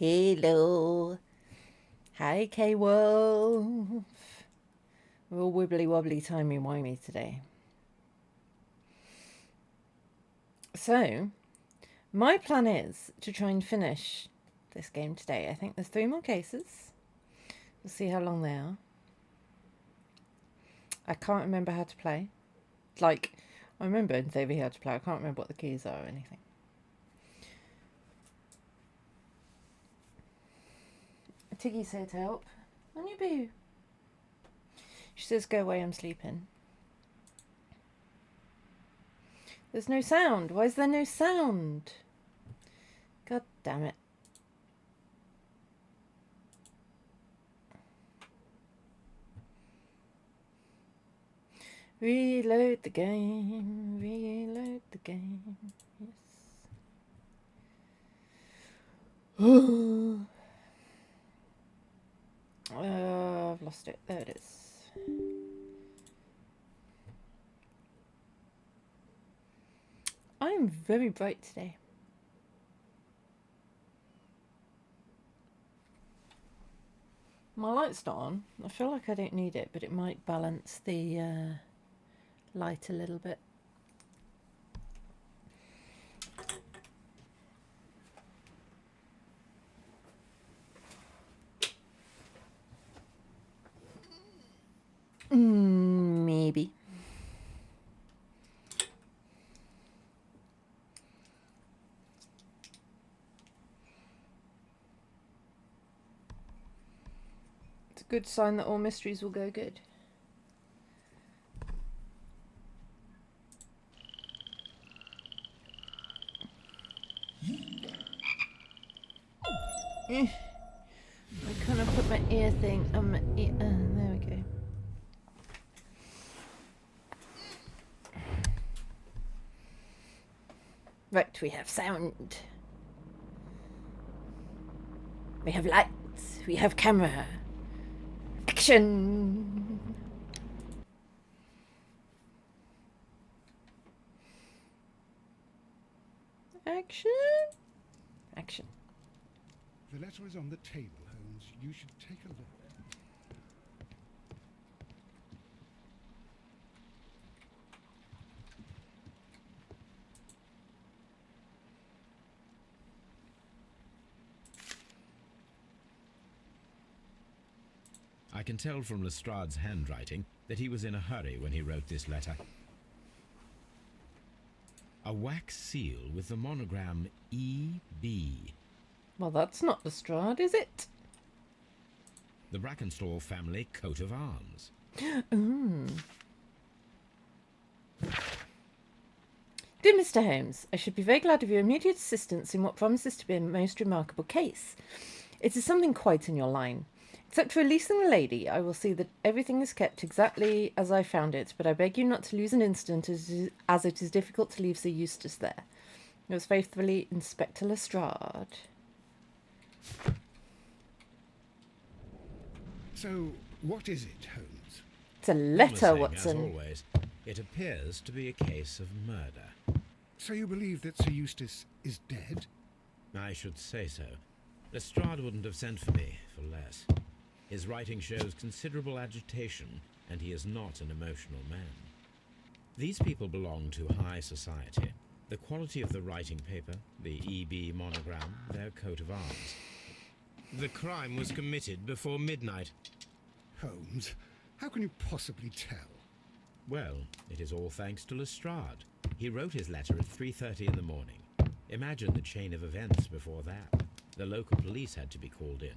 Hello. Hi, K-Wolf. We're all wibbly-wobbly, timey-wimey today. So, my plan is to try and finish this game today. I think there's 3 more cases. We'll see how long they are. I can't remember how to play. Like, I remember in theory how to play. I can't remember what the keys are or anything. Tiggy's here to help. On you boo. She says, go away, I'm sleeping. There's no sound. Why is there no sound? God damn it. Reload the game. Reload the game. Yes. I've lost it. There it is. I am very bright today. My light's not on. I feel like I don't need it, but it might balance the light a little bit. Maybe. It's a good sign that all mysteries will go good. I kind of put my ear thing on my ear. There we go. Right, we have sound. We have lights. We have camera. Action! Action! Action. The letter is on the table, Holmes. You should take a look. I can tell from Lestrade's handwriting that he was in a hurry when he wrote this letter. A wax seal with the monogram E.B. Well, that's not Lestrade, is it? The Brackenstall family coat of arms. Dear Mr. Holmes, I should be very glad of your immediate assistance in what promises to be a most remarkable case. It is something quite in your line. Except for releasing the lady, I will see that everything is kept exactly as I found it, but I beg you not to lose an instant, as it is difficult to leave Sir Eustace there. Yours faithfully, Inspector Lestrade. So, what is it, Holmes? It's a letter, Promising, Watson. as always, it appears to be a case of murder. So you believe that Sir Eustace is dead? I should say so. Lestrade wouldn't have sent for me for less. His writing shows considerable agitation, and he is not an emotional man. These people belong to high society. The quality of the writing paper, the E.B. monogram, their coat of arms. The crime was committed before midnight. Holmes, how can you possibly tell? Well, it is all thanks to Lestrade. He wrote his letter at 3:30 in the morning. Imagine the chain of events before that. The local police had to be called in.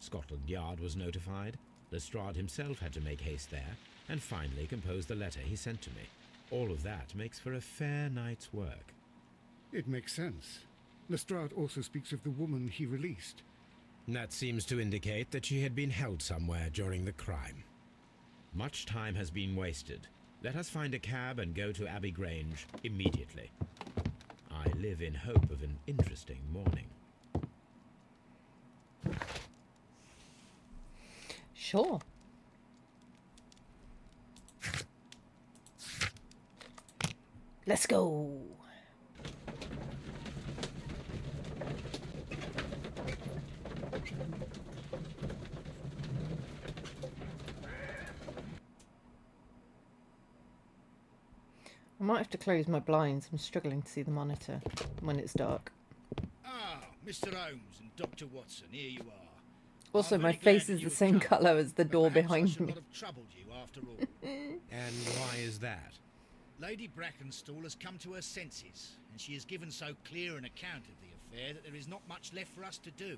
Scotland Yard was notified. Lestrade himself had to make haste there, and finally compose the letter he sent to me. All of that makes for a fair night's work. It makes sense. Lestrade also speaks of the woman he released. That seems to indicate that she had been held somewhere during the crime. Much time has been wasted. Let us find a cab and go to Abbey Grange immediately. I live in hope of an interesting morning. Sure. Let's go. I might have to close my blinds. I'm struggling to see the monitor when it's dark. Ah, Mr. Holmes and Dr. Watson, here you are. Also, I'm my very glad face that is you the have same come, colour as the but door perhaps I behind should me. not have troubled you after all. And why is that? Lady Brackenstall has come to her senses, and she has given so clear an account of the affair that there is not much left for us to do.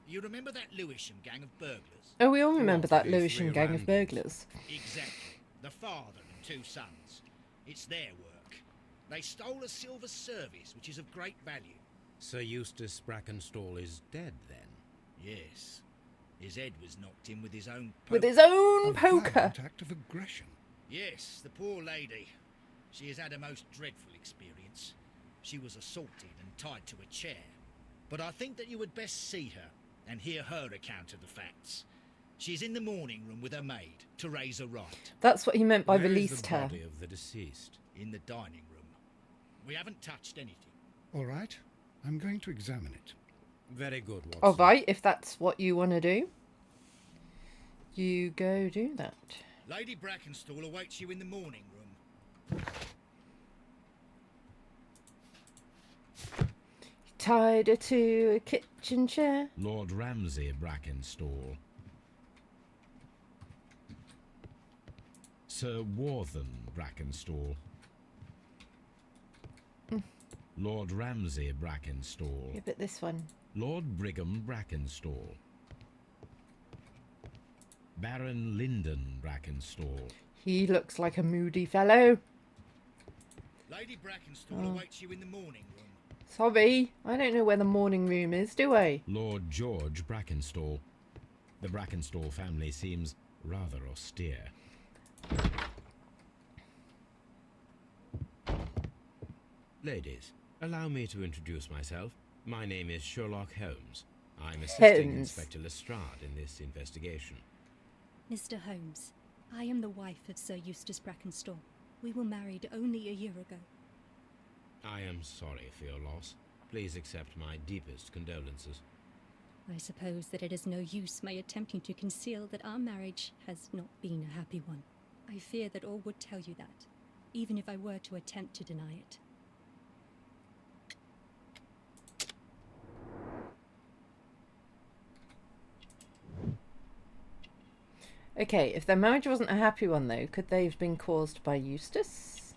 You remember that Lewisham gang of burglars? Oh, we all remember What, that the Lewisham three gang of Randalls? burglars. Exactly. The father and two sons. It's their work. They stole a silver service, which is of great value. Sir Eustace Brackenstall is dead, then? Yes. His head was knocked in with his own With poker. his own A poker. violent act of aggression. Yes, the poor lady. She has had a most dreadful experience. She was assaulted and tied to a chair. But I think that you would best see her and hear her account of the facts. She's in the morning room with her maid, Teresa Wright, That's what he meant by Where is released the her. body of the deceased? in the dining room. We haven't touched anything. All right, I'm going to examine it. Very good, Watson. All right, if that's what you want to do, you go do that. Lady Brackenstall awaits you in the morning room. Tied her to a kitchen chair. Lord Ramsay Brackenstall. Sir Warthen Brackenstall. Lord Ramsay Brackenstall. Yeah, but this one. Lord Brigham Brackenstall. Baron Lyndon Brackenstall. He looks like a moody fellow. Lady Brackenstall awaits you in the morning room. Sorry, I don't know where the morning room is, do I? Lord George Brackenstall. The Brackenstall family seems rather austere. Ladies, allow me to introduce myself. My name is Sherlock Holmes. I'm assisting Holmes. Inspector Lestrade in this investigation. Mr. Holmes, I am the wife of Sir Eustace Brackenstall. We were married only a year ago. I am sorry for your loss. Please accept my deepest condolences. I suppose that it is no use my attempting to conceal that our marriage has not been a happy one. I fear that all would tell you that, even if I were to attempt to deny it. Okay, if their marriage wasn't a happy one, though, could they have been caused by Eustace?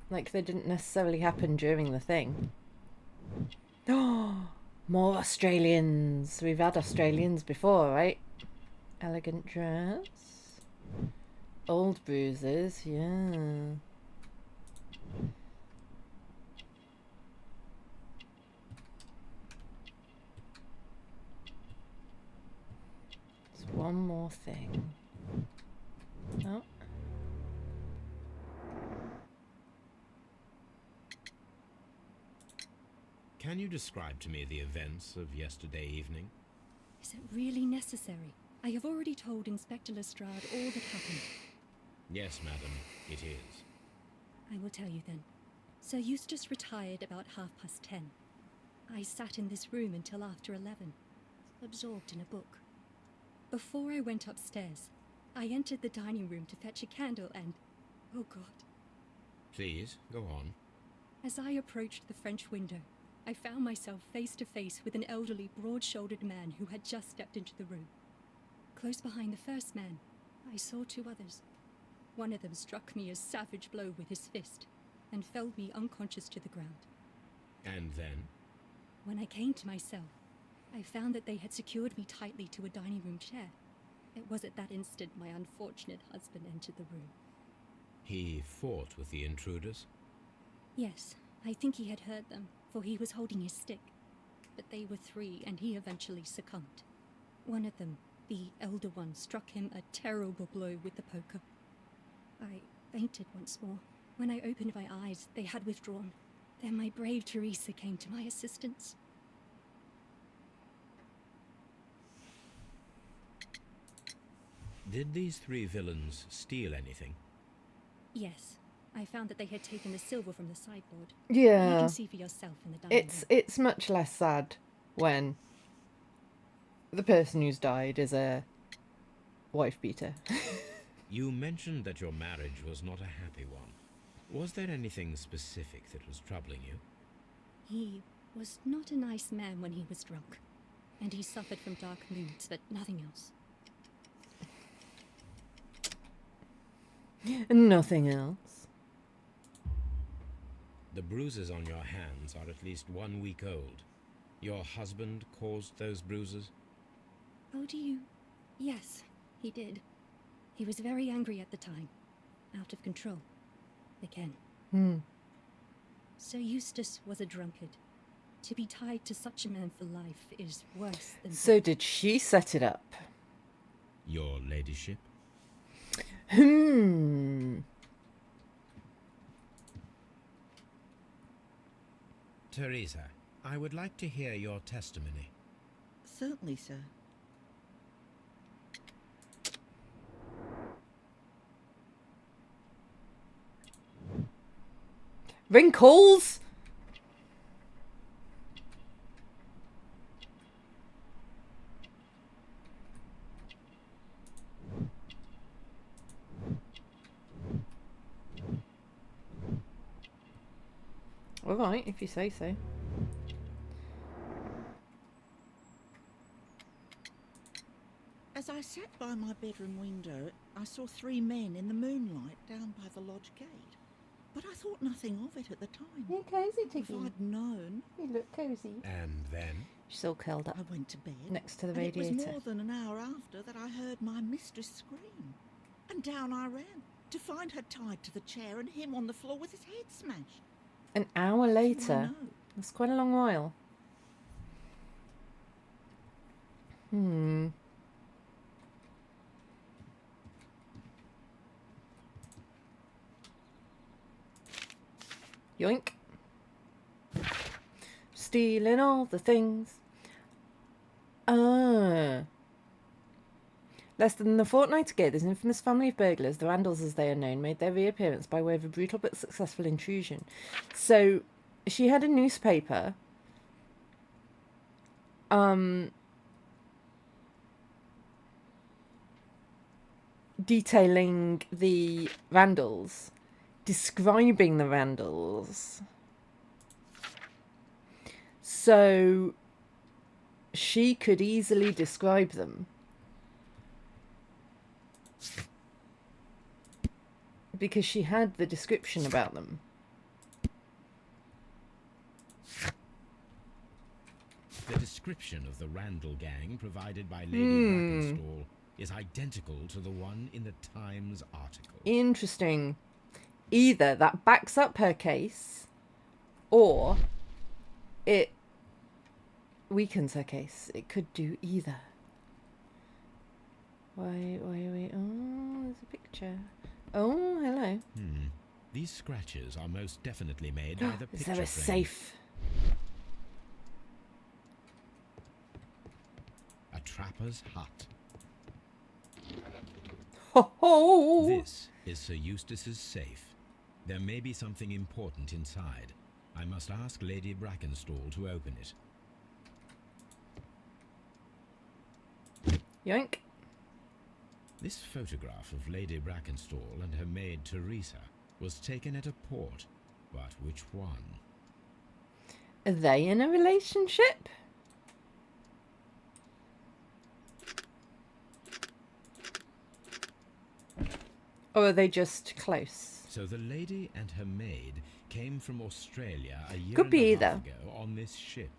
Like, they didn't necessarily happen during the thing. Oh, more Australians. We've had Australians before, right? Elegant dress. Old bruises, yeah. There's one more thing. Oh. Can you describe to me the events of yesterday evening? Is it really necessary? I have already told Inspector Lestrade all that happened. Yes, madam, it is. I will tell you then. Sir Eustace retired about 10:30. I sat in this room until after 11, absorbed in a book. Before I went upstairs, I entered the dining room to fetch a candle and... oh God. Please, go on. As I approached the French window, I found myself face to face with an elderly, broad-shouldered man who had just stepped into the room. Close behind the first man, I saw two others. One of them struck me a savage blow with his fist and felled me unconscious to the ground. And then? When I came to myself, I found that they had secured me tightly to a dining room chair. It was at that instant my unfortunate husband entered the room. He fought with the intruders? Yes, I think he had heard them, for he was holding his stick. But they were three, and he eventually succumbed. One of them, the elder one, struck him a terrible blow with the poker. I fainted once more. When I opened my eyes, they had withdrawn. Then my brave Teresa came to my assistance. Did these three villains steal anything? Yes, I found that they had taken the silver from the sideboard. You Yeah. can see for yourself in the dining room. It's much less sad when the person who's died is a wife beater. You mentioned that your marriage was not a happy one. Was there anything specific that was troubling you? He was not a nice man when he was drunk, and he suffered from dark moods, but nothing else. Nothing else. The bruises on your hands are at least 1 week old. Your husband caused those bruises? Oh, do you? Yes, he did. He was very angry at the time. Out of control. Again. Sir Eustace was a drunkard. To be tied to such a man for life is worse than... So did she set it up? Your ladyship? Teresa, I would like to hear your testimony. Certainly, sir. Wrinkles? All right, if you say so. As I sat by my bedroom window, I saw 3 men in the moonlight down by the lodge gate. But I thought nothing of it at the time. You cosy, If Tiggy. I'd known, You look cosy. And then? She's all curled up I went to bed. next to the And it was radiator. more than an hour after that I heard my mistress scream. And down I ran, to find her tied to the chair and him on the floor with his head smashed. An hour That's all I later. know. That's quite a long while. Yoink. Stealing all the things. Ah. Less than a fortnight ago, this infamous family of burglars, the Randalls as they are known, made their reappearance by way of a brutal but successful intrusion. So, she had a newspaper. Detailing the Randalls, describing the Randalls. So she could easily describe them. Because she had the description about them. The description of the Randall gang provided by Lady Brackenstall is identical to the one in the Times article. Interesting. Either that backs up her case, or it weakens her case. It could do either. Wait. Oh, there's a picture. Oh, hello. These scratches are most definitely made by the Is picture there a frame. safe? A trapper's hut. Ho ho! This is Sir Eustace's safe. There may be something important inside. I must ask Lady Brackenstall to open it. Yoink. This photograph of Lady Brackenstall and her maid Teresa was taken at a port. But which one? Are they in a relationship? Or are they just close? So the lady and her maid came from Australia a year Could and be a half either. ago on this ship.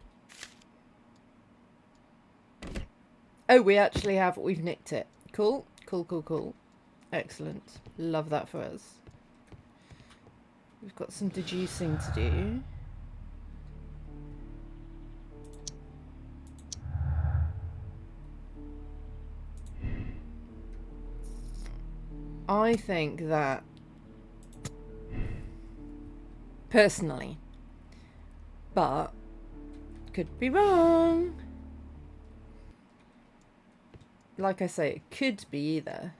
Oh, we actually have. We've nicked it. Cool. Excellent. Love that for us. We've got some deducing to do. I think that, personally, but could be wrong. Like I say, it could be either.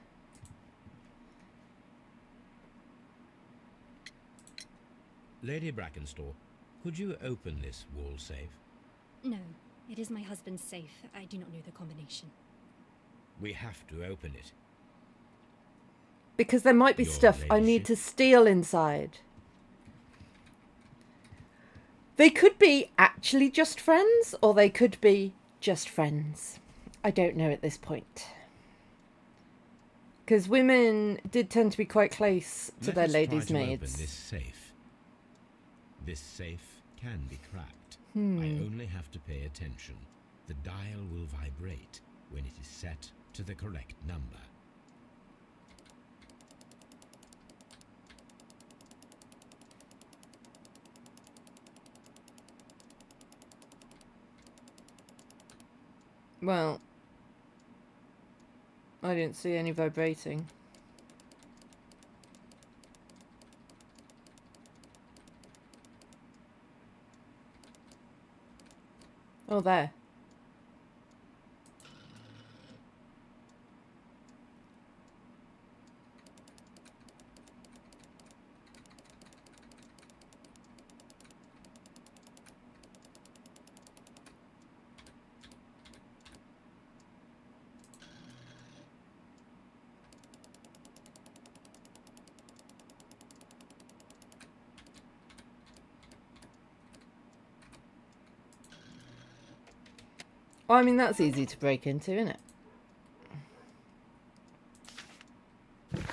Lady Brackenstall, could you open this wall safe? No, it is my husband's safe. I do not know the combination. We have to open it. Because there might be Your stuff I need ladyship. to steal inside. They could be actually just friends, or they could be just friends. I don't know at this point. Because women did tend to be quite close to Let their us try ladies' to maids. open this safe. This safe can be cracked. Hmm. I only have to pay attention. The dial will vibrate when it is set to the correct number. Well, I didn't see any vibrating. Oh, there. Well, I mean, that's easy to break into, isn't it?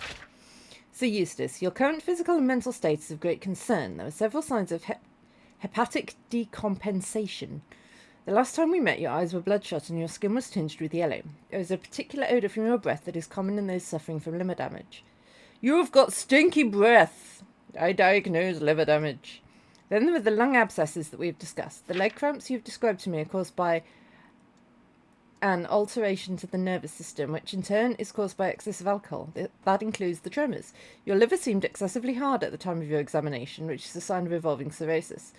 So, Eustace, your current physical and mental state is of great concern. There are several signs of hepatic decompensation. The last time we met, your eyes were bloodshot and your skin was tinged with yellow. There is a particular odour from your breath that is common in those suffering from liver damage. You've got stinky breath. I diagnose liver damage. Then there were the lung abscesses that we have discussed. The leg cramps you've described to me are caused by an alteration to the nervous system, which in turn is caused by excessive alcohol. That includes the tremors. Your liver seemed excessively hard at the time of your examination, which is a sign of evolving cirrhosis.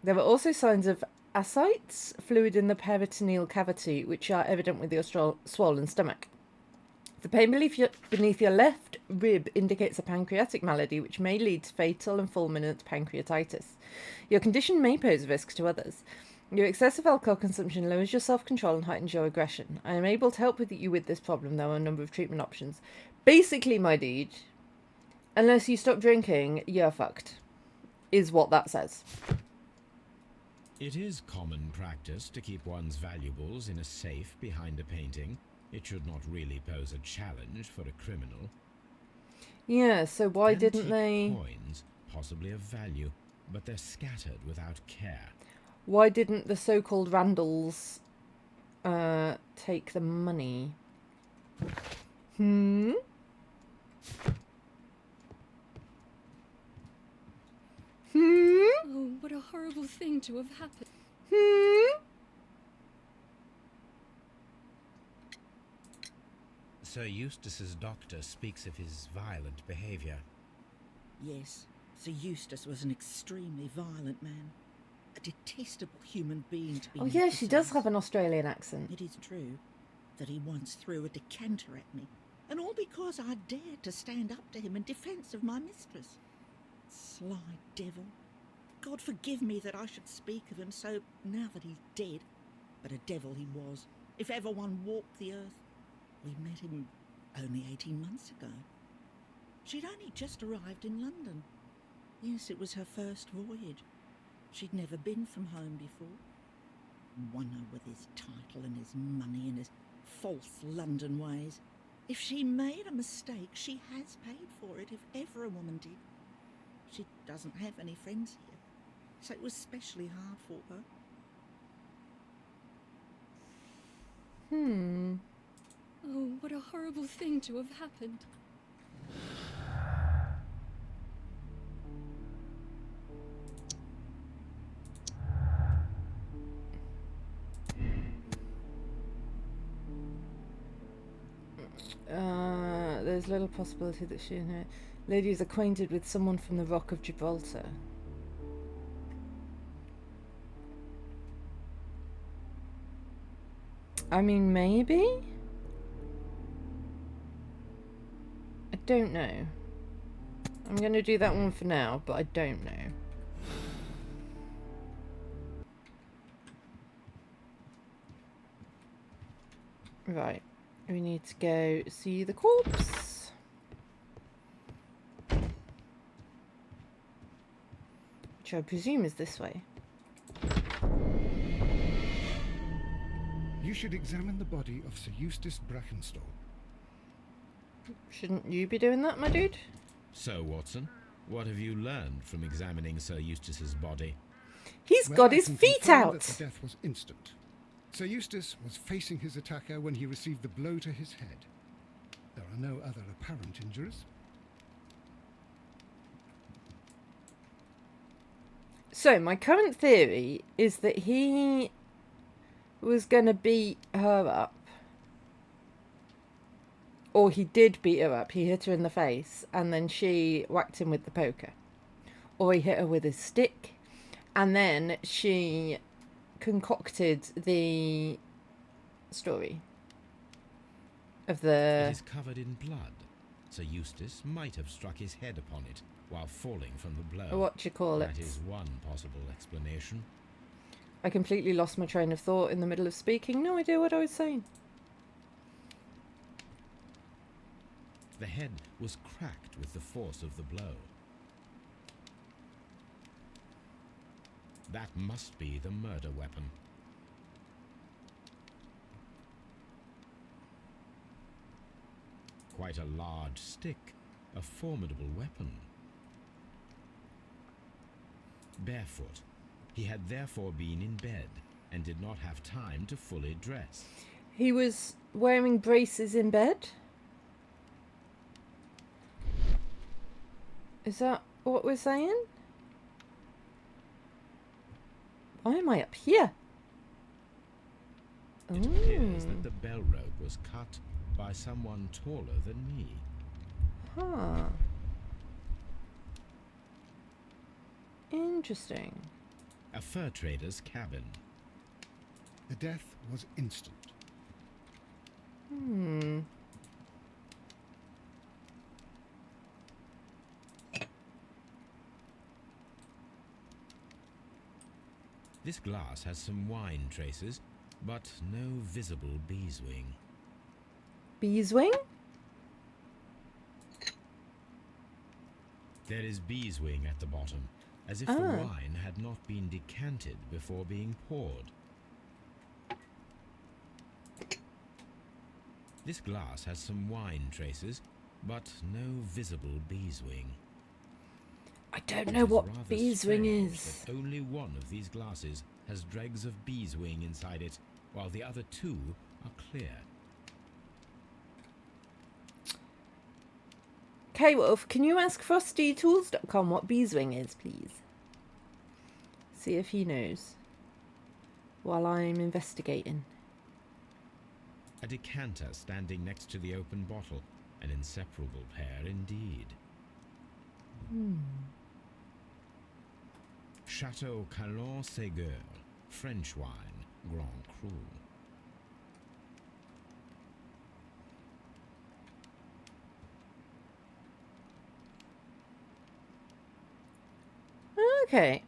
There were also signs of ascites, fluid in the peritoneal cavity, which are evident with your swollen stomach. The pain beneath your left rib indicates a pancreatic malady, which may lead to fatal and fulminant pancreatitis. Your condition may pose a risk to others. Your excessive alcohol consumption lowers your self-control and heightens your aggression. I am able to help you with this problem. There are a number of treatment options. Basically, my dude, unless you stop drinking, you're fucked, is what that says. It is common practice to keep one's valuables in a safe behind a painting. It should not really pose a challenge for a criminal. Yeah, so why didn't Antique they... coins, possibly of value, but they're scattered without care. Why didn't the so-called Randalls take the money? Hmm? Hmm? Oh, what a horrible thing to have happened. Hmm? Sir Eustace's doctor speaks of his violent behaviour. Yes, Sir Eustace was an extremely violent man. A detestable human being to be. Oh yeah, she does have an Australian accent. It is true that he once threw a decanter at me, and all because I dared to stand up to him in defence of my mistress. Sly devil. God forgive me that I should speak of him so now that he's dead. But a devil he was, if ever one walked the earth. We met him only 18 months ago. She'd only just arrived in London. Yes, it was her first voyage. She'd never been from home before. Wonder with his title and his money and his false London ways. If she made a mistake, she has paid for it, if ever a woman did. She doesn't have any friends here, so it was especially hard for her. Oh, what a horrible thing to have happened. There's little possibility that she and her lady is acquainted with someone from the Rock of Gibraltar. I mean, maybe? I don't know. I'm going to do that one for now, but I don't know. Right. We need to go see the corpse. which I presume is this way. You should examine the body of Sir Eustace Brackenstall. Shouldn't you be doing that, my dude? So, Watson, what have you learned from examining Sir Eustace's body? He's Well, got I his can feet confirm out! that the death was instant. Sir Eustace was facing his attacker when he received the blow to his head. There are no other apparent injuries. So, my current theory is that he was going to beat her up. Or he did beat her up. He hit her in the face, and then she whacked him with the poker. Or he hit her with his stick, and then she concocted the story of the... It is covered in blood. Sir Eustace might have struck his head upon it while falling from the blow. What you call it? That is one possible explanation. I completely lost my train of thought in the middle of speaking. No idea what I was saying. The head was cracked with the force of the blow. That must be the murder weapon. Quite a large stick, a formidable weapon. Barefoot, he had therefore been in bed and did not have time to fully dress. He was wearing braces in bed? Is that what we're saying? Why am I up here? It appears that the bell rope was cut by someone taller than me. Huh. Interesting. A fur trader's cabin. The death was instant. This glass has some wine traces, but no visible beeswing. Beeswing? There is beeswing at the bottom, as if the wine had not been decanted before being poured. This glass has some wine traces, but no visible beeswing. I don't It know is what rather beeswing strange is. that only one of these glasses has dregs of beeswing inside it, while the other two are clear. K-Wolf, can you ask FrostyTools.com what beeswing is, please? See if he knows. While I'm investigating. A decanter standing next to the open bottle, an inseparable pair indeed. Chateau Calon Ségur, French wine, Grand Cru. Okay.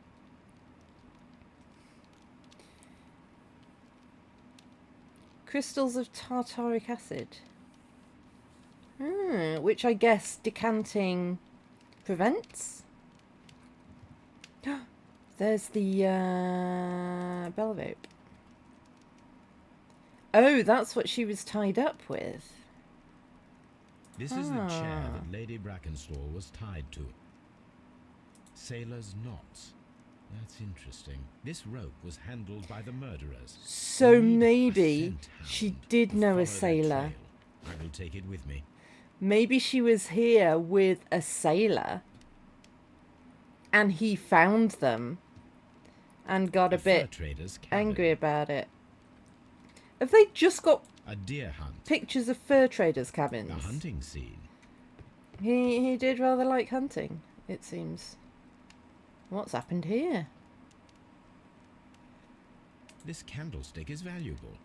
Crystals of tartaric acid. Which I guess decanting prevents? There's the bell rope. Oh, that's what she was tied up with. This is the chair that Lady Brackenstall was tied to. Sailor's knots. That's interesting. This rope was handled by the murderers. So We need a maybe scent she hound did to know follow a that sailor. trail. I will take it with me. Maybe she was here with a sailor and he found them and got a fur bit trader's cabin. angry about it. Have they just got A deer hunt. pictures of fur traders' cabins? The hunting scene. He did rather like hunting, it seems. What's happened here? This candlestick is valuable.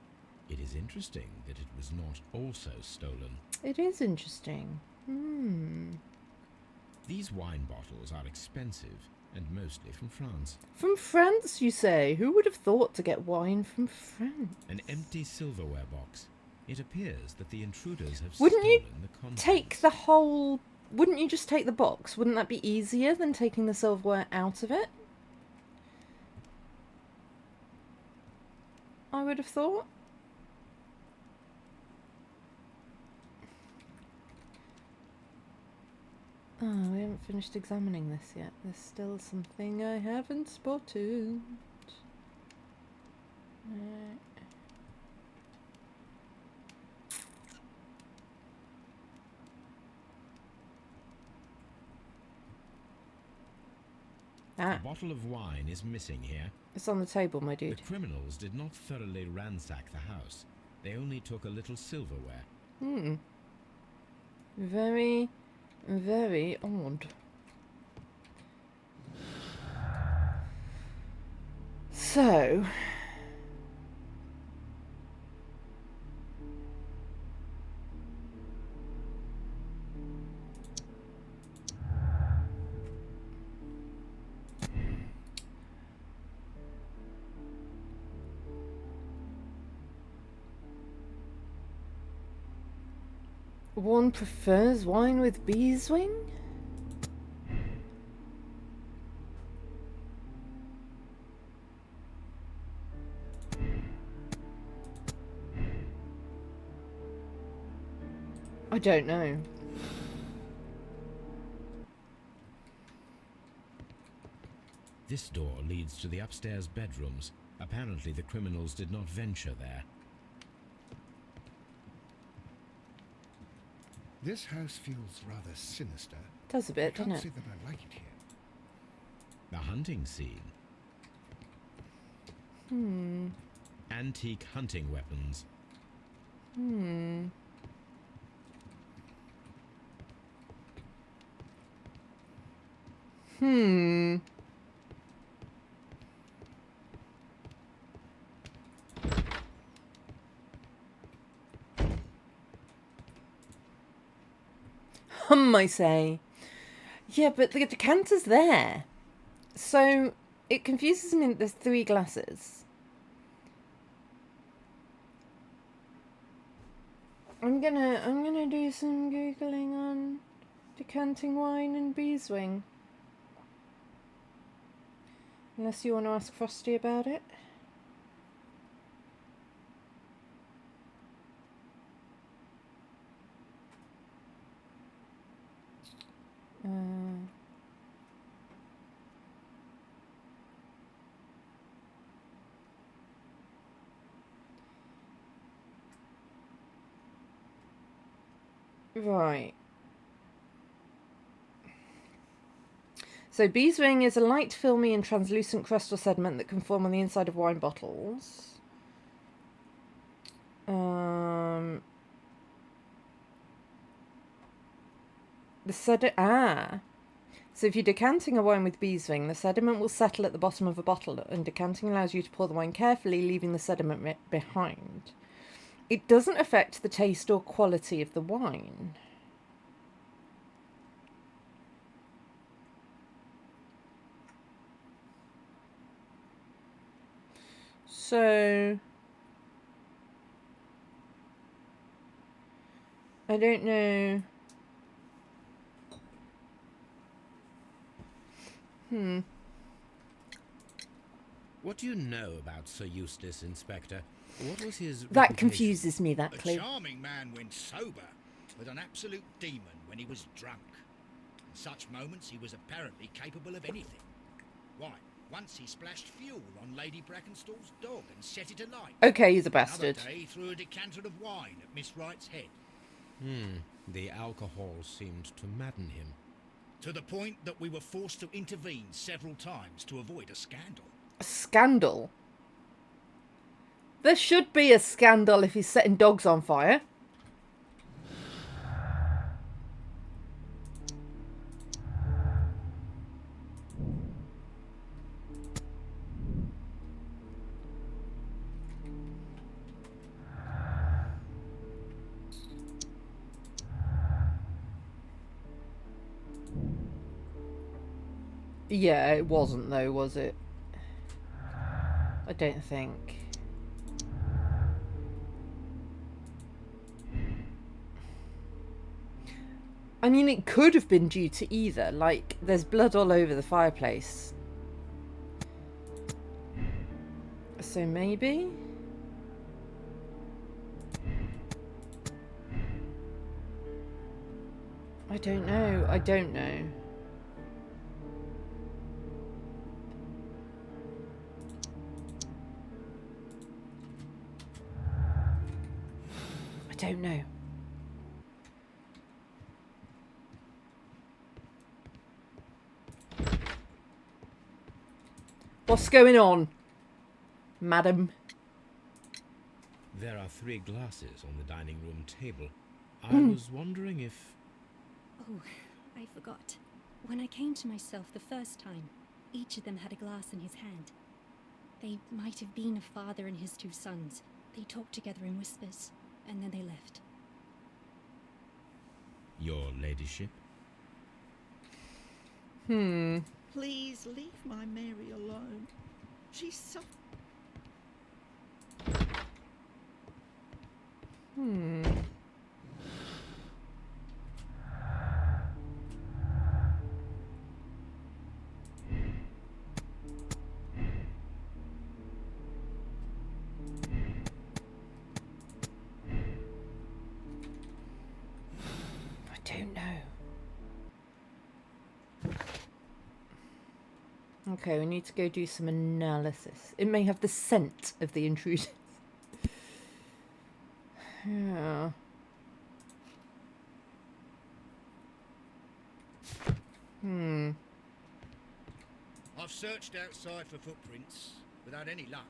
It is interesting that it was not also stolen. It is interesting. These wine bottles are expensive and mostly from France. From France, you say? Who would have thought to get wine from France? An empty silverware box. It appears that the intruders have Wouldn't you stolen the contents. take the whole... Wouldn't you just take the box? Wouldn't that be easier than taking the silverware out of it? I would have thought. Oh, we haven't finished examining this yet. There's still something I haven't spotted. A bottle of wine is missing here. It's on the table, my dude. The criminals did not thoroughly ransack the house. They only took a little silverware. Very, very odd. So... One prefers wine with beeswing? I don't know. This door leads to the upstairs bedrooms. Apparently the criminals did not venture there. This house feels rather sinister. Does a bit, I can't doesn't say it? that I like it here. The hunting scene. Antique hunting weapons. I say. Yeah, but the decanter's there. So it confuses me that there's 3 glasses. I'm gonna do some Googling on decanting wine and beeswing. Unless you want to ask Frosty about it. Right. So beeswing is a light, filmy and translucent crust or sediment that can form on the inside of wine bottles. So if you're decanting a wine with beeswing, the sediment will settle at the bottom of a bottle, and decanting allows you to pour the wine carefully, leaving the sediment behind. It doesn't affect the taste or quality of the wine. So I don't know. What do you know about Sir Eustace, Inspector? What was his That reputation? confuses me, that A clue. charming man when sober, but an absolute demon when he was drunk. In such moments he was apparently capable of anything. Why, once he splashed fuel on Lady Brackenstall's dog and set it alight. Okay, he's a Another bastard. day he threw a decanter of wine at Miss Wright's head. The alcohol seemed to madden him. To the point that we were forced to intervene several times to avoid a scandal. A scandal? There should be a scandal if he's setting dogs on fire. Yeah, it wasn't though, was it? I don't think. I mean, it could have been due to either. Like, there's blood all over the fireplace. So maybe? I don't know. I don't know. I don't know. What's going on, madam? There are 3 glasses on the dining room table. I was wondering if... Oh, I forgot. When I came to myself the first time, each of them had a glass in his hand. They might have been a father and his 2 sons. They talked together in whispers, and then they left. Your ladyship? Please leave my Mary alone. She's so... I don't know. Okay, we need to go do some analysis. It may have the scent of the intruders. Yeah. I've searched outside for footprints without any luck.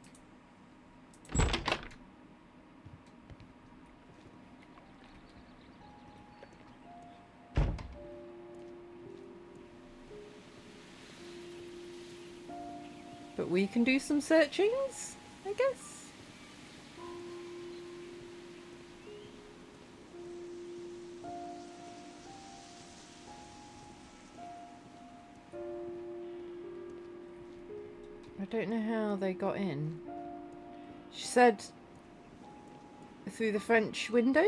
But we can do some searchings, I guess. I don't know how they got in. She said through the French window?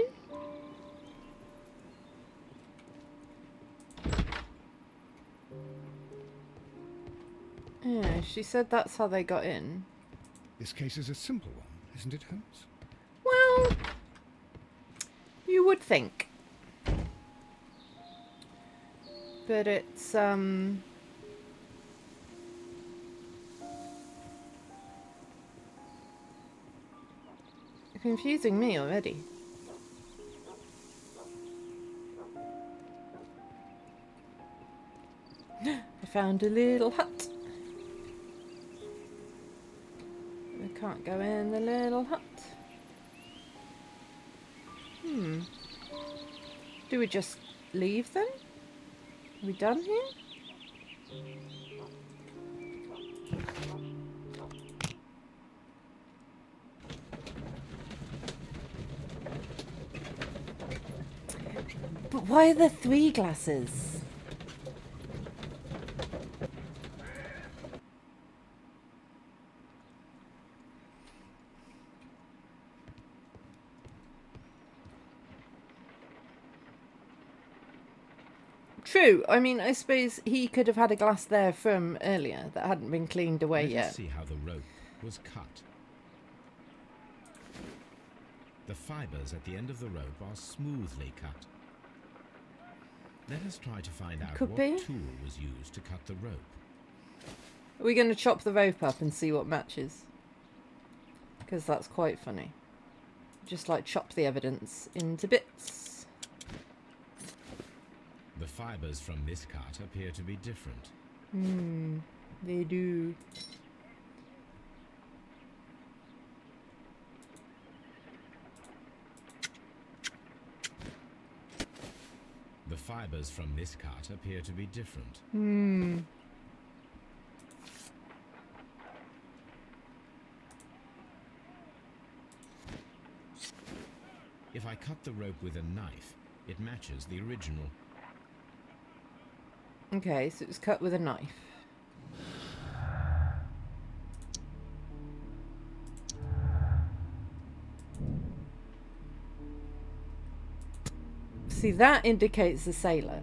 Yeah, she said that's how they got in. This case is a simple one, isn't it, Holmes? Well, you would think. But it's, confusing me already. I found a little hut. We can't go in the little hut. Do we just leave then? Are we done here? But why are there 3 glasses? True. I mean, I suppose he could have had a glass there from earlier that hadn't been cleaned away Let yet. us see how the rope was cut. The fibres at the end of the rope are smoothly cut. Let us try to find out Could what be. tool was used to cut the rope. Are we going to chop the rope up and see what matches? Because that's quite funny. Just like chop the evidence into bits. The fibres from this cut appear to be different. They do. The fibres from this cut appear to be different. If I cut the rope with a knife, it matches the original. Okay, so it was cut with a knife. See, that indicates the sailor.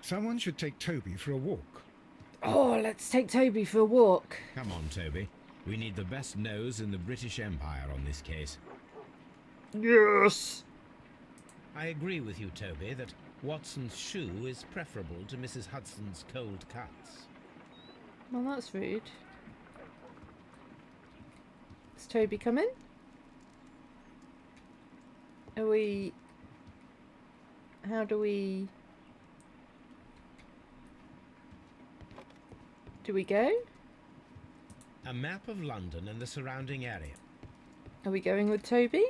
Someone should take Toby for a walk. Oh, let's take Toby for a walk. Come on, Toby. We need the best nose in the British Empire on this case. Yes. I agree with you, Toby, that Watson's shoe is preferable to Mrs. Hudson's cold cuts. Well, that's rude. Is Toby coming? Are we... How do we... Do we go? A map of London and the surrounding area. Are we going with Toby?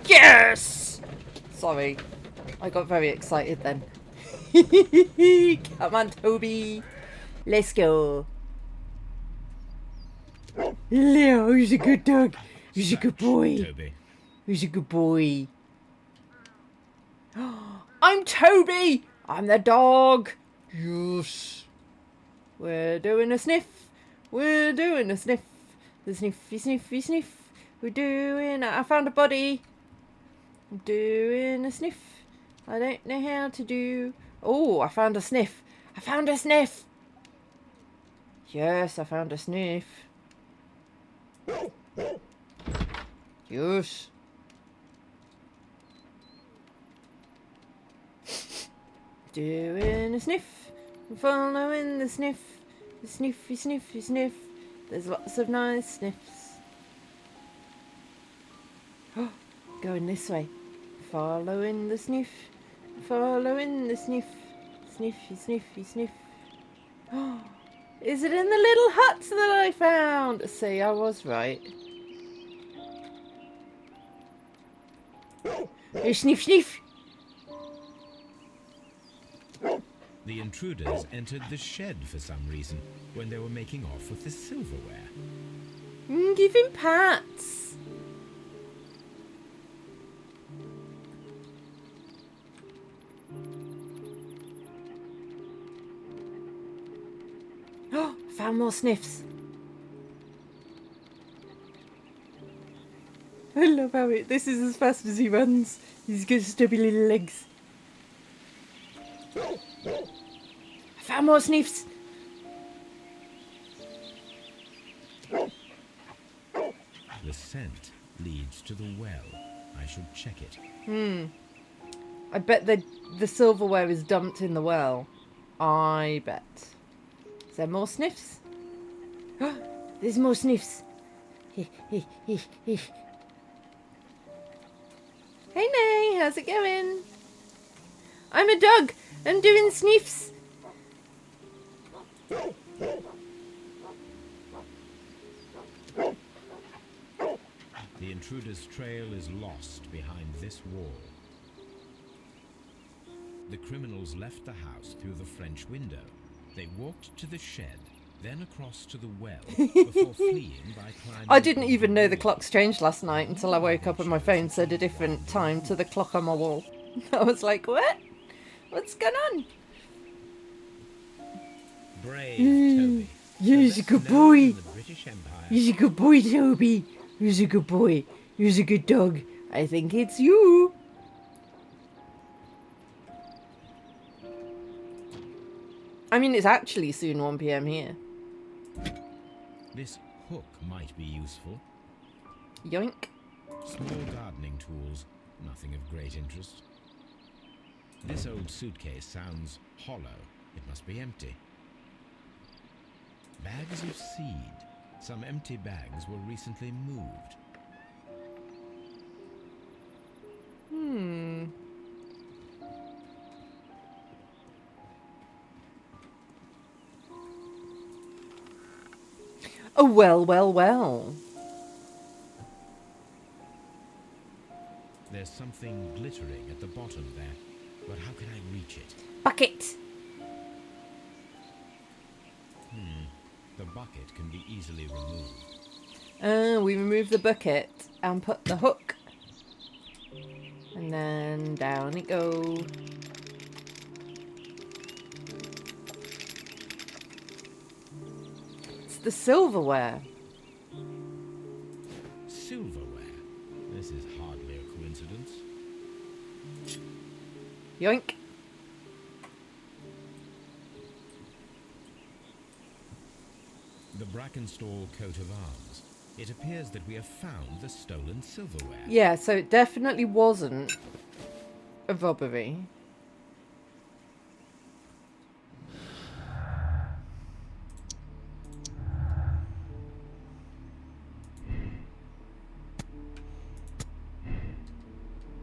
Yes! Sorry, I got very excited then. Come on, Toby. Let's go. Leo, he's a good dog. He's a good boy. Toby. He's a good boy. I'm Toby! I'm the dog! Yes. We're doing a sniff. We're doing a sniff. The sniffy, sniffy, sniff. We're doing... I found a body. I'm doing a sniff. I don't know how to do... Oh, I found a sniff. I found a sniff. Yes, I found a sniff. Yes. Doing a sniff, following the sniff, the sniffy, sniffy, sniff. There's lots of nice sniffs. Oh, going this way. Following the sniff, following the sniff, sniffy, sniffy, sniff. Oh, is it in the little huts that I found? See, I was right. Oh, sniff, sniff. The intruders entered the shed for some reason when they were making off with the silverware. Give him pats. Oh, found more sniffs. I love how this is as fast as he runs. He's got stubby little legs. I found more sniffs. The scent leads to the well. I should check it. I bet the silverware is dumped in the well. I bet. Is there more sniffs? There's more sniffs. Hey, Nay, how's it going? I'm a dog. I'm doing sniffs. The intruder's trail is lost behind this wall. The criminals left the house through the French window. They walked to the shed, then across to the well, before fleeing by climbing... I didn't even know the clocks changed last night until I woke up and my phone said a different time to the clock on my wall. I was like, what? What's going on? Brave Toby. He's a good boy. He's a good boy, Toby. He's a good boy. He's a good dog. I think it's you. I mean, it's actually soon 1 PM here. This hook might be useful. Yoink. Small gardening tools, nothing of great interest. This old suitcase sounds hollow. It must be empty. Bags of seed. Some empty bags were recently moved. Oh, well, well, well. There's something glittering at the bottom there, but how can I reach it? Bucket. The bucket can be easily removed. We remove the bucket and put the hook. And then down it goes. It's the silverware. Silverware? This is hardly Yoink. The Brackenstall coat of arms. It appears that we have found the stolen silverware. Yeah, so it definitely wasn't a robbery.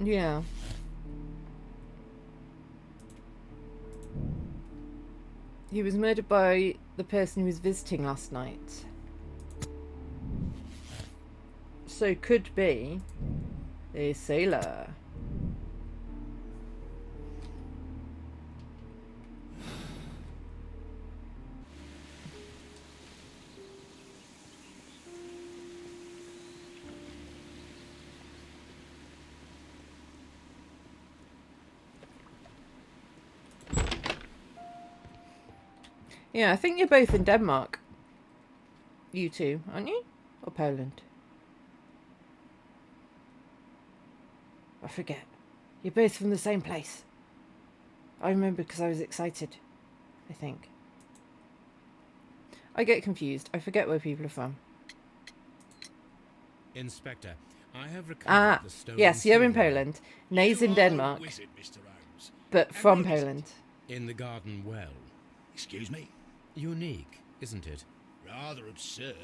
Yeah. He was murdered by the person he was visiting last night. So could be a sailor. Yeah, I think you're both in Denmark. You two, aren't you? Or Poland? I forget. You're both from the same place. I remember because I was excited, I think. I get confused. I forget where people are from. Inspector, I have recovered the stolen yes, you're in silverware Poland. Nay's You in are a Denmark, wizard, Mr. Holmes. but And from where is it? Poland. in the garden well. Excuse me? Unique, isn't it? Rather absurd.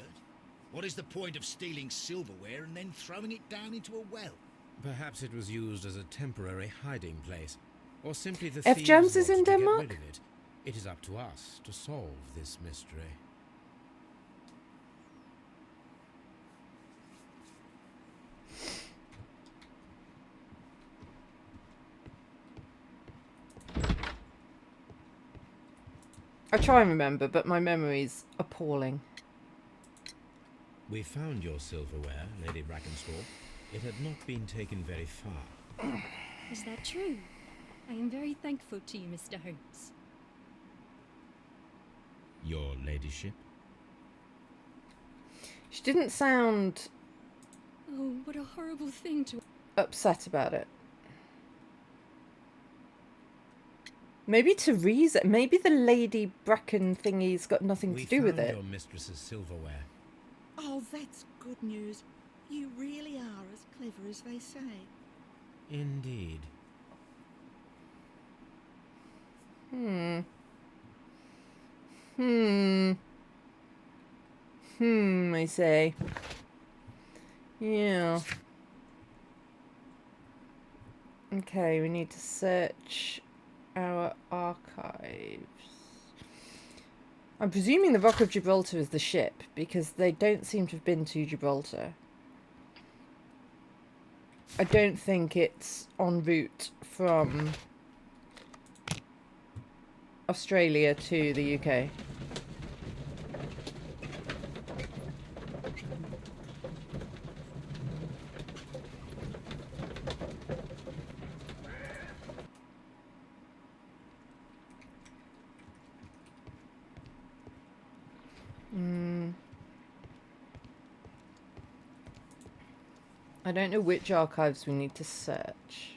What is the point of stealing silverware and then throwing it down into a well? Perhaps it was used as a temporary hiding place. Or simply the F. thieves Jones is wanted in to get Denmark? rid of it. It is up to us to solve this mystery. I try and remember, but my memory's appalling. We found your silverware, Lady Brackenstall. It had not been taken very far. Is that true? I am very thankful to you, Mr. Holmes. Your ladyship? She didn't sound Oh, what a horrible thing to... upset about it. Maybe Teresa, maybe the Lady Bracken thingy's got nothing to do with We it. found your mistress's silverware. Oh, that's good news. You really are as clever as they say. Indeed. I say. Yeah. Okay, we need to search our archives. I'm presuming the Rock of Gibraltar is the ship, because they don't seem to have been to Gibraltar. I don't think it's en route from Australia to the UK. I don't know which archives we need to search.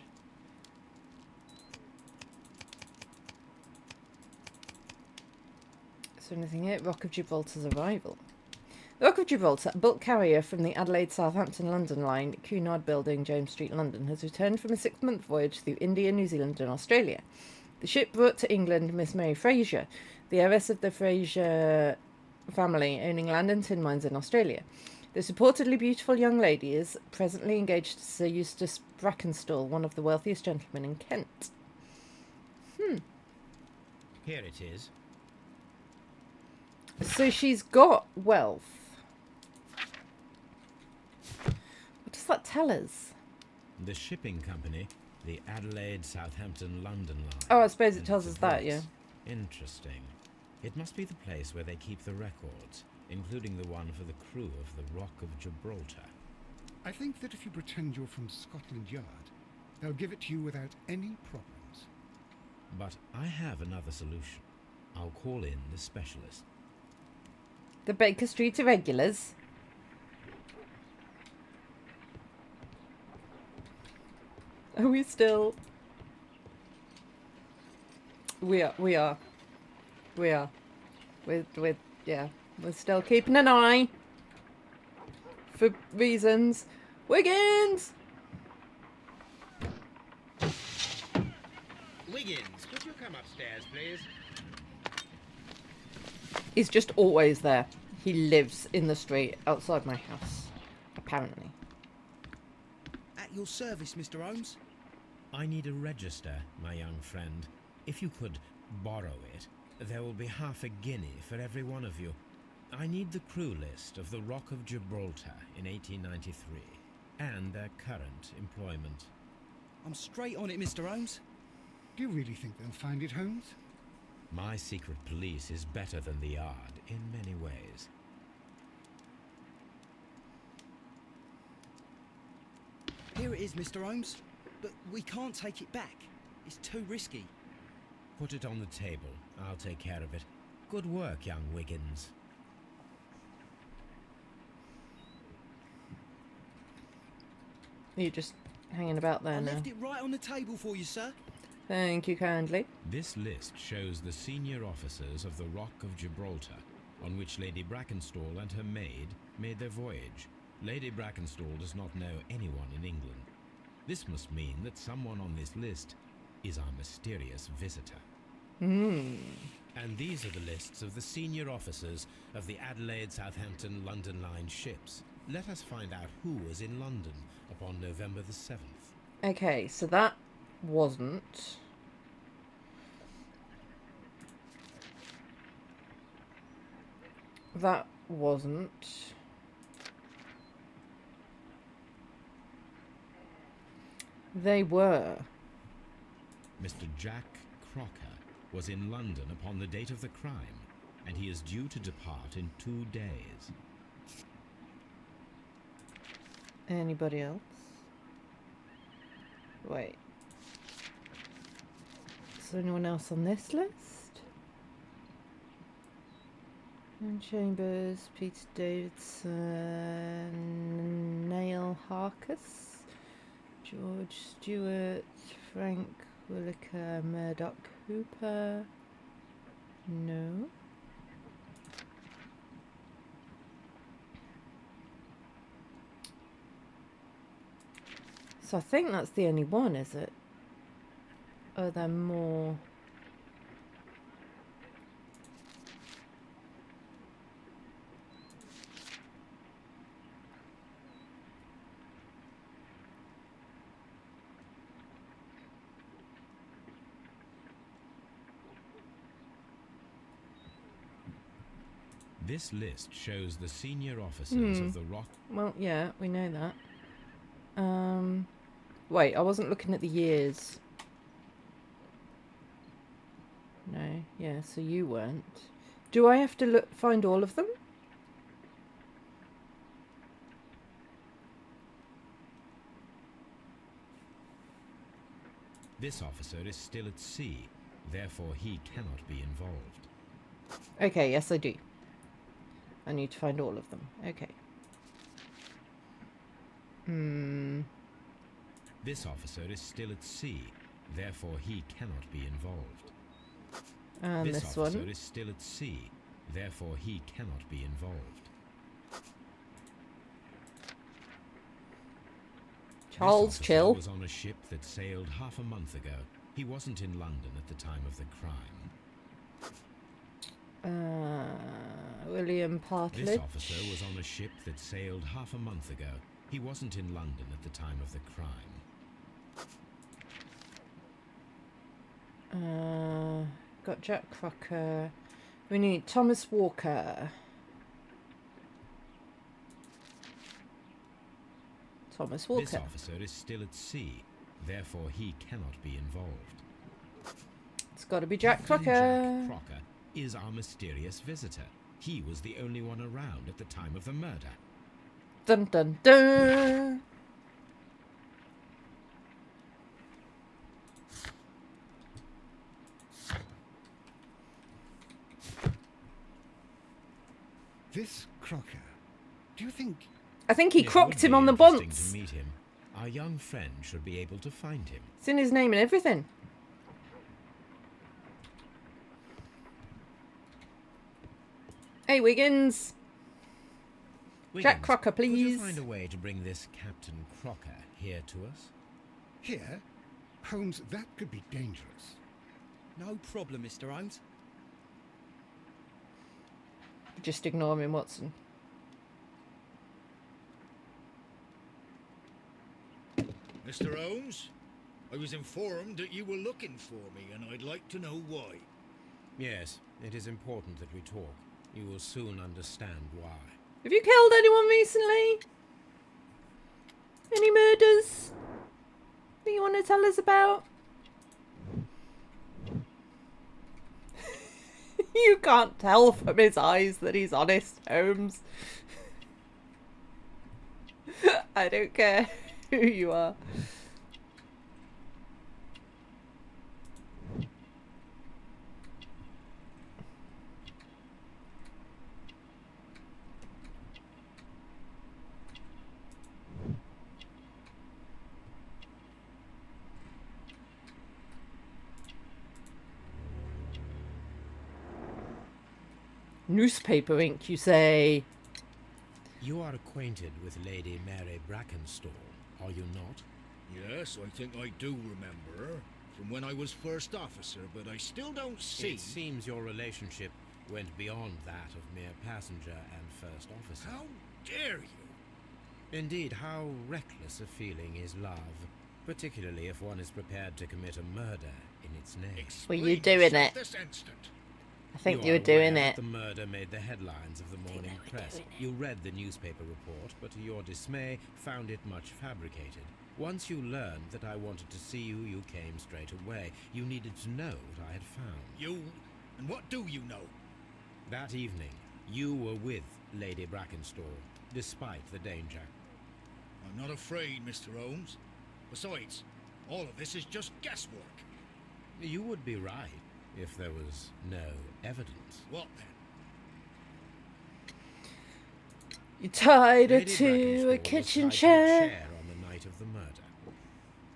Is there anything here? Rock of Gibraltar's arrival. The Rock of Gibraltar, a bulk carrier from the Adelaide, Southampton, London line, Cunard Building, James Street, London, has returned from a 6-month voyage through India, New Zealand and Australia. The ship brought to England Miss Mary Fraser, the heiress of the Fraser family owning land and tin mines in Australia. This reportedly beautiful young lady is presently engaged to Sir Eustace Brackenstall, one of the wealthiest gentlemen in Kent. Here it is. So she's got wealth. What does that tell us? The shipping company, the Adelaide, Southampton, London line. Oh, I suppose it And tells its us that, yeah. address. Interesting. It must be the place where they keep the records, including the one for the crew of the Rock of Gibraltar. I think that if you pretend you're from Scotland Yard, they'll give it to you without any problems. But I have another solution. I'll call in the specialist. The Baker Street Irregulars. Are we still... We are. Yeah. We're still keeping an eye. For reasons. Wiggins! Wiggins, could you come upstairs, please? He's just always there. He lives in the street outside my house. Apparently. At your service, Mr. Holmes. I need a register, my young friend. If you could borrow it, there will be half a guinea for every one of you. I need the crew list of the Rock of Gibraltar in 1893 and their current employment. I'm straight on it, Mr. Holmes. Do you really think they'll find it, Holmes? My secret police is better than the Yard in many ways. Here it is, Mr. Holmes. But we can't take it back. It's too risky. Put it on the table. I'll take care of it. Good work, young Wiggins. You're just hanging about there I now. left it right on the table for you, sir. Thank you kindly. This list shows the senior officers of the Rock of Gibraltar, on which Lady Brackenstall and her maid made their voyage. Lady Brackenstall does not know anyone in England. This must mean that someone on this list is our mysterious visitor. And these are the lists of the senior officers of the Adelaide, Southampton, London Line ships. Let us find out who was in London upon November the 7th. Okay, so that wasn't... That wasn't... They were. Mr. Jack Crocker was in London upon the date of the crime, and he is due to depart in 2 days. Anybody else? Wait. Is there anyone else on this list? Ian Chambers, Peter Davidson, Neil Harkus, George Stewart, Frank Williker, Murdoch Hooper. No. So I think that's the only one, is it? Are there more? This list shows the senior officers of the Rock... Well, yeah, we know that. Wait, I wasn't looking at the years. No, yeah, so you weren't. Do I have to find all of them? This officer is still at sea, therefore he cannot be involved. Okay, yes I do. I need to find all of them. Okay. This officer is still at sea, therefore he cannot be involved. And This this officer one. is still at sea, therefore he cannot be involved. Charles, This officer chill. was on a ship that sailed half a month ago. He wasn't in London at the time of the crime. William This Partridge. officer was on a ship that sailed half a month ago. He wasn't in London at the time of the crime. Got Jack Crocker. We need Thomas Walker. Thomas This Walker. officer is still at sea, therefore he cannot be involved. It's got to be Jack Then Crocker. Jack Crocker is our mysterious visitor. He was the only one around at the time of the murder. Dun dun dun. This Crocker. Do you think... I think he It would crocked him be on the interesting bonds. to meet him. Our young friend should be able to find him. It's in his name and everything. Hey, Wiggins. Jack Wiggins, Crocker, could you please. find a way to bring this Captain Crocker here to us? Here? Holmes, that could be dangerous. No problem, Mr. Holmes. Just ignore him, Watson. Mr. Holmes, I was informed that you were looking for me, and I'd like to know why. Yes, it is important that we talk. You will soon understand why. Have you killed anyone recently? Any murders that you want to tell us about? You can't tell from his eyes that he's honest, Holmes. I don't care who you are. Newspaper ink, you say? You are acquainted with Lady Mary Brackenstall, are you not? Yes, I think I do remember her from when I was first officer, but I still don't see... It seems your relationship went beyond that of mere passenger and first officer. How dare you? Indeed, how reckless a feeling is love, particularly if one is prepared to commit a murder in its name. Explain Were you doing yourself it? This instant. I think you are were doing aware it. that the murder made the headlines of the morning press. You read the newspaper report, but to your dismay, found it much fabricated. Once you learned that I wanted to see you, you came straight away. You needed to know what I had found. You? And what do you know? That evening, you were with Lady Brackenstall, despite the danger. I'm not afraid, Mr. Holmes. Besides, all of this is just guesswork. You would be right if there was no evidence. What then? You tied her Lady to Brackenstall a was kitchen tied to a chair. chair on the night of the murder.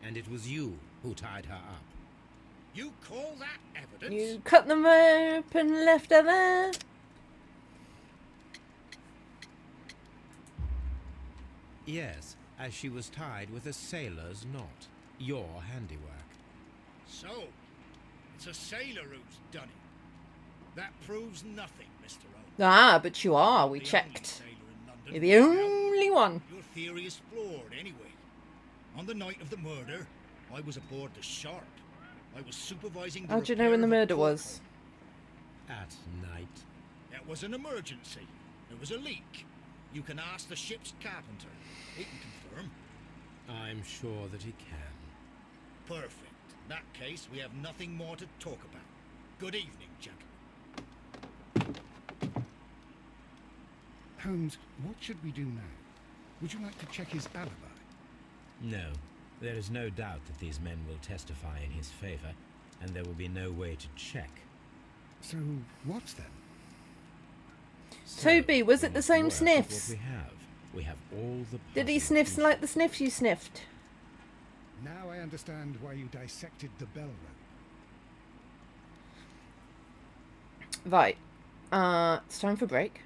And it was you who tied her up. You call that evidence? You cut them open and left her there. Yes, as she was tied with a sailor's knot. Your handiwork. So, it's a sailor who's done it. That proves nothing, Mr. Holmes. Ah, but you are. We The only checked. sailor in London You're the only one. Your theory is flawed, anyway. On the night of the murder, I was aboard the Sharp. I was supervising the How do you know repair when the of a murder porthole. was? At night. It was an emergency. There was a leak. You can ask the ship's carpenter. He can confirm. I'm sure that he can. Perfect. In that case, we have nothing more to talk about. Good evening, gentlemen. Holmes, what should we do now? Would you like to check his alibi? No, there is no doubt that these men will testify in his favor, and there will be no way to check. So, what's then? So, Toby, was we it the must same work with sniffs? What we have. We have all the Did he possible sniff features. like the sniffs you sniffed? Now I understand why you dissected the bell rope. Right. It's time for break.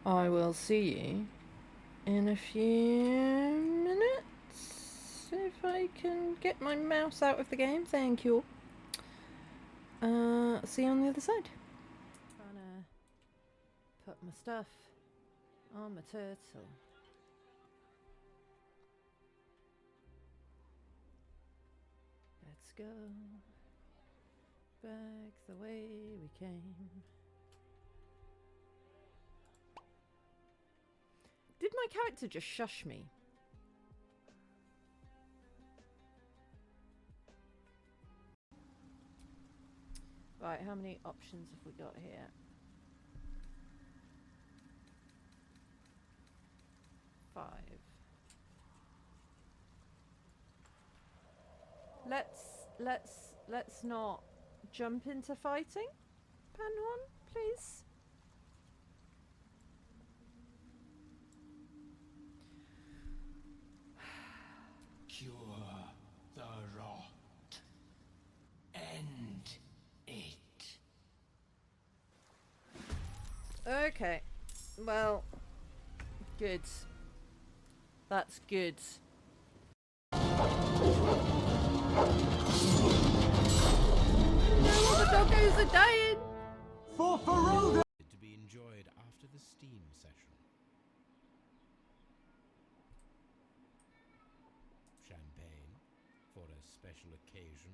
I will see you in a few minutes. If I can get my mouse out of the game. Thank you. See you on the other side. Trying to put my stuff on my turtle. Let's go back the way we came. Did my character just shush me? Right, how many options have we got here? 5. Let's not jump into fighting. Panhorn, please. Cure the rot. End it. Okay. Well, good. That's good. All the doggos are dying! To be enjoyed after the steam session. Champagne for a special occasion.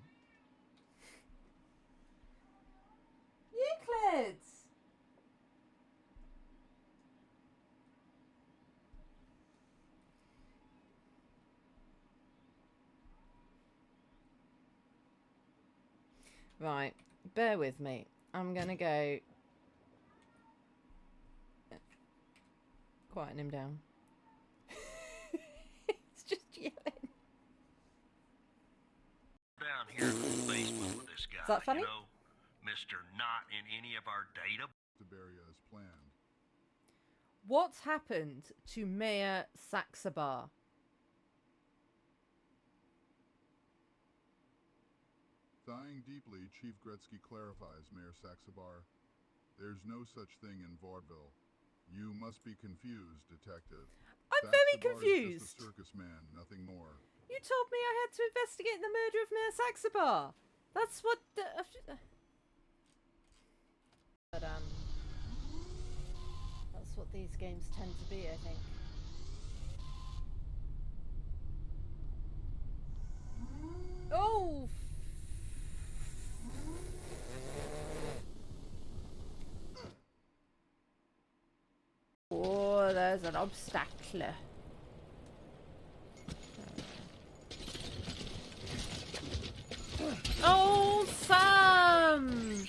Euclid! Right, bear with me. I'm gonna go quieten him down. It's just yelling. Down here in the basement with this guy. Is that funny? You know, Mr. Not in any of our data. Tiberia as planned. What's happened to Mayor Saxabar? Sighing deeply, Chief Gretzky clarifies, Mayor Saxabar. There's no such thing in vaudeville. You must be confused, Detective. I'm very Saxabar confused. is just a circus man, nothing more. You told me I had to investigate the murder of Mayor Saxabar. That's what the... But, that's what these games tend to be, I think. Oh! Oh, there's an obstacle. Oh, Sam!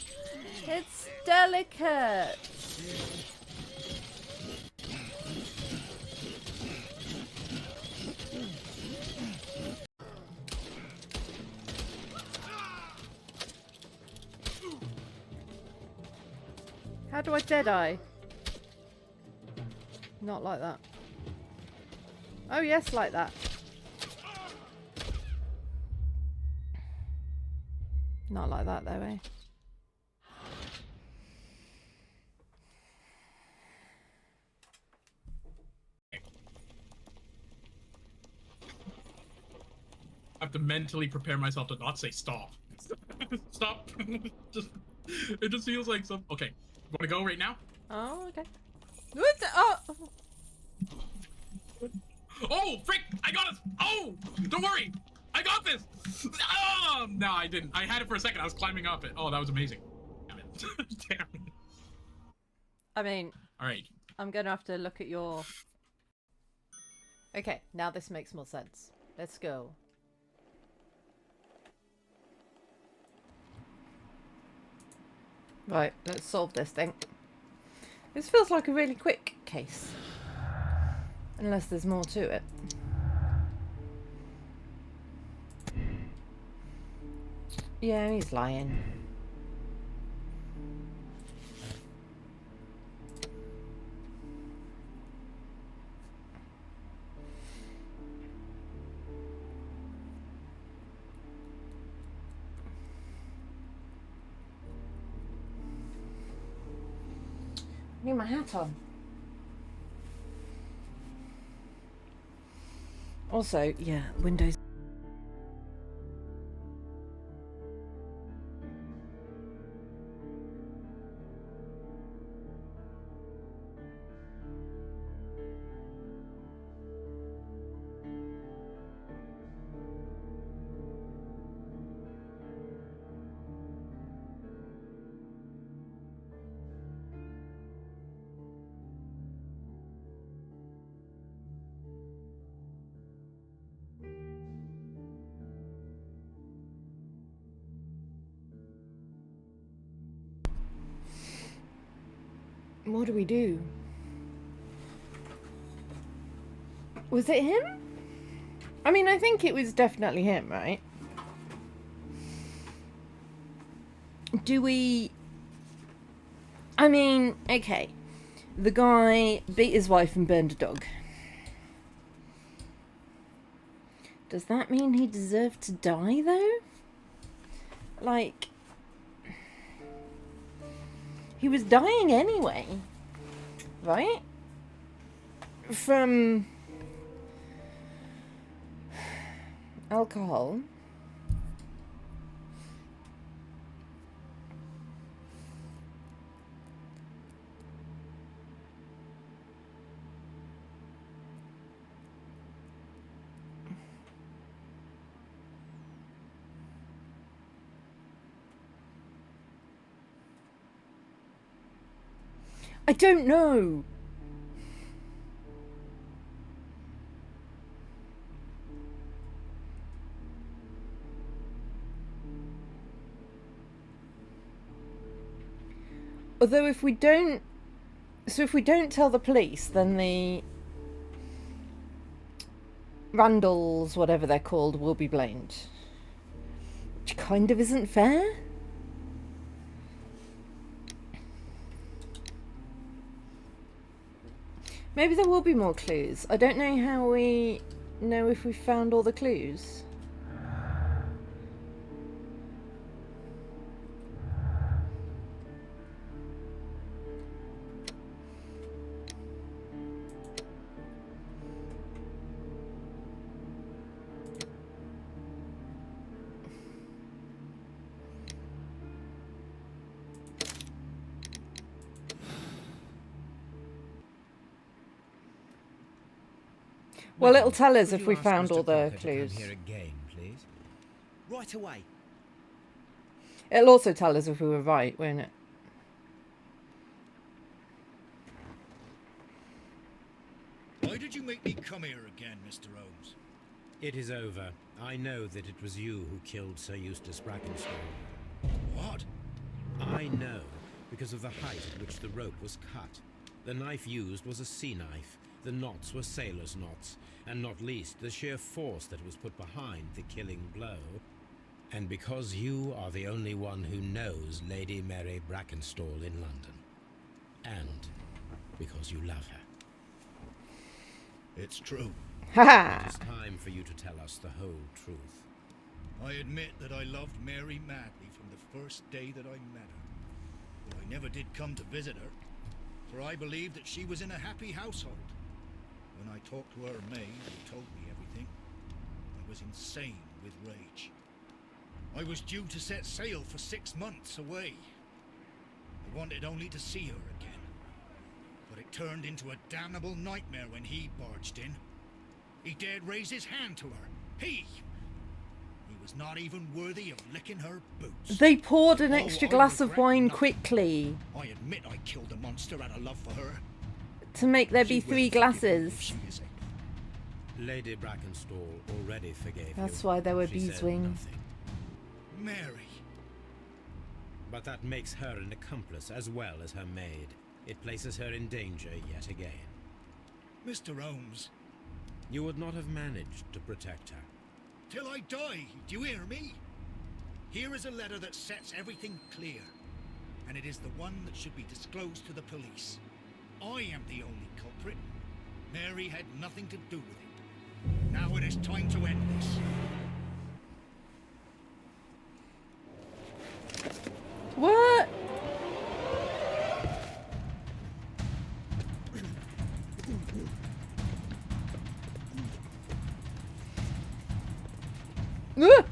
It's delicate. How do I deadeye? Not like that. Oh yes, like that. Not like that though, eh? I have to mentally prepare myself to not say stop. Stop. It just feels like some. Okay, want to go right now? Oh, okay. What the, oh! Oh, frick! I got it! Oh! Don't worry! I got this! Oh! No, I didn't. I had it for a second. I was climbing up it. Oh, that was amazing. Damn it. Damn it. I mean... Alright. I'm gonna have to look at your... Okay, now this makes more sense. Let's go. Right, let's solve this thing. This feels like a really quick case. Unless there's more to it. Yeah, he's lying. I need my hat on. Also, yeah, Windows. What do we do? Was it him? I mean, I think it was definitely him, right? Do we... I mean, okay. The guy beat his wife and burned a dog. Does that mean he deserved to die, though? Like... He was dying anyway. right? From alcohol. I don't know. Although if we don't tell the police, then the Randalls, whatever they're called, will be blamed. Which kind of isn't fair. Maybe there will be more clues. I don't know how we know if we found all the clues. Well, it'll tell us if we found all the clues. Here again, please. Right away. It'll also tell us if we were right, won't it? Why did you make me come here again, Mr. Holmes? It is over. I know that it was you who killed Sir Eustace Brackenstall. What? I know, because of the height at which the rope was cut. The knife used was a sea knife. The knots were sailor's knots, and not least the sheer force that was put behind the killing blow. And because you are the only one who knows Lady Mary Brackenstall in London. And because you love her. It's true. Ha! It is time for you to tell us the whole truth. I admit that I loved Mary madly from the first day that I met her. But I never did come to visit her, for I believed that she was in a happy household. When I talked to her maid, who told me everything, I was insane with rage. I was due to set sail for 6 months away. I wanted only to see her again. But it turned into a damnable nightmare when he barged in. He dared raise his hand to her. He was not even worthy of licking her boots. They poured an Oh, extra I glass of regret wine nothing. quickly I admit I killed a monster out of love for her. to make there She be will 3 forgive me if glasses. she is able. Lady Brackenstall already forgave That's you. why there were She said beeswings. nothing. Mary. But that makes her an accomplice as well as her maid. It places her in danger yet again. Mr. Holmes. You would not have managed to protect her. Till I die, do you hear me? Here is a letter that sets everything clear. And it is the one that should be disclosed to the police. I am the only culprit. Mary had nothing to do with it. Now it is time to end this. What? Ugh!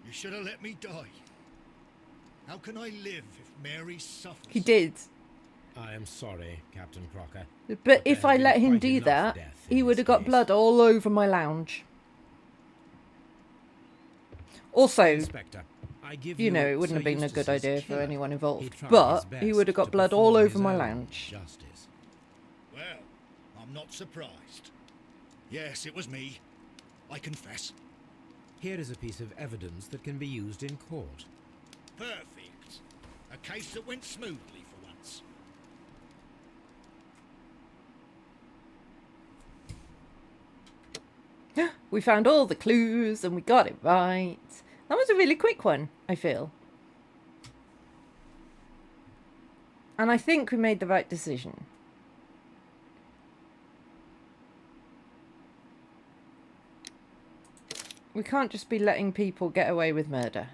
You should have let me die. How can I live if Mary suffers? He did. I am sorry, Captain Crocker. But if there I has let been him quite do enough that, death in he would this have got case. blood all over my lounge. Also, Inspector, I give you know, it Sir wouldn't have been a good Eustace's idea for killer. anyone He involved. tried But his he best would have got to blood all perform over his my own lounge. Justice. Well, I'm not surprised. Yes, it was me. I confess. Here is a piece of evidence that can be used in court. Perfect. A case that went smoothly for once. We found all the clues and we got it right. That was a really quick one, I feel. And I think we made the right decision. We can't just be letting people get away with murder.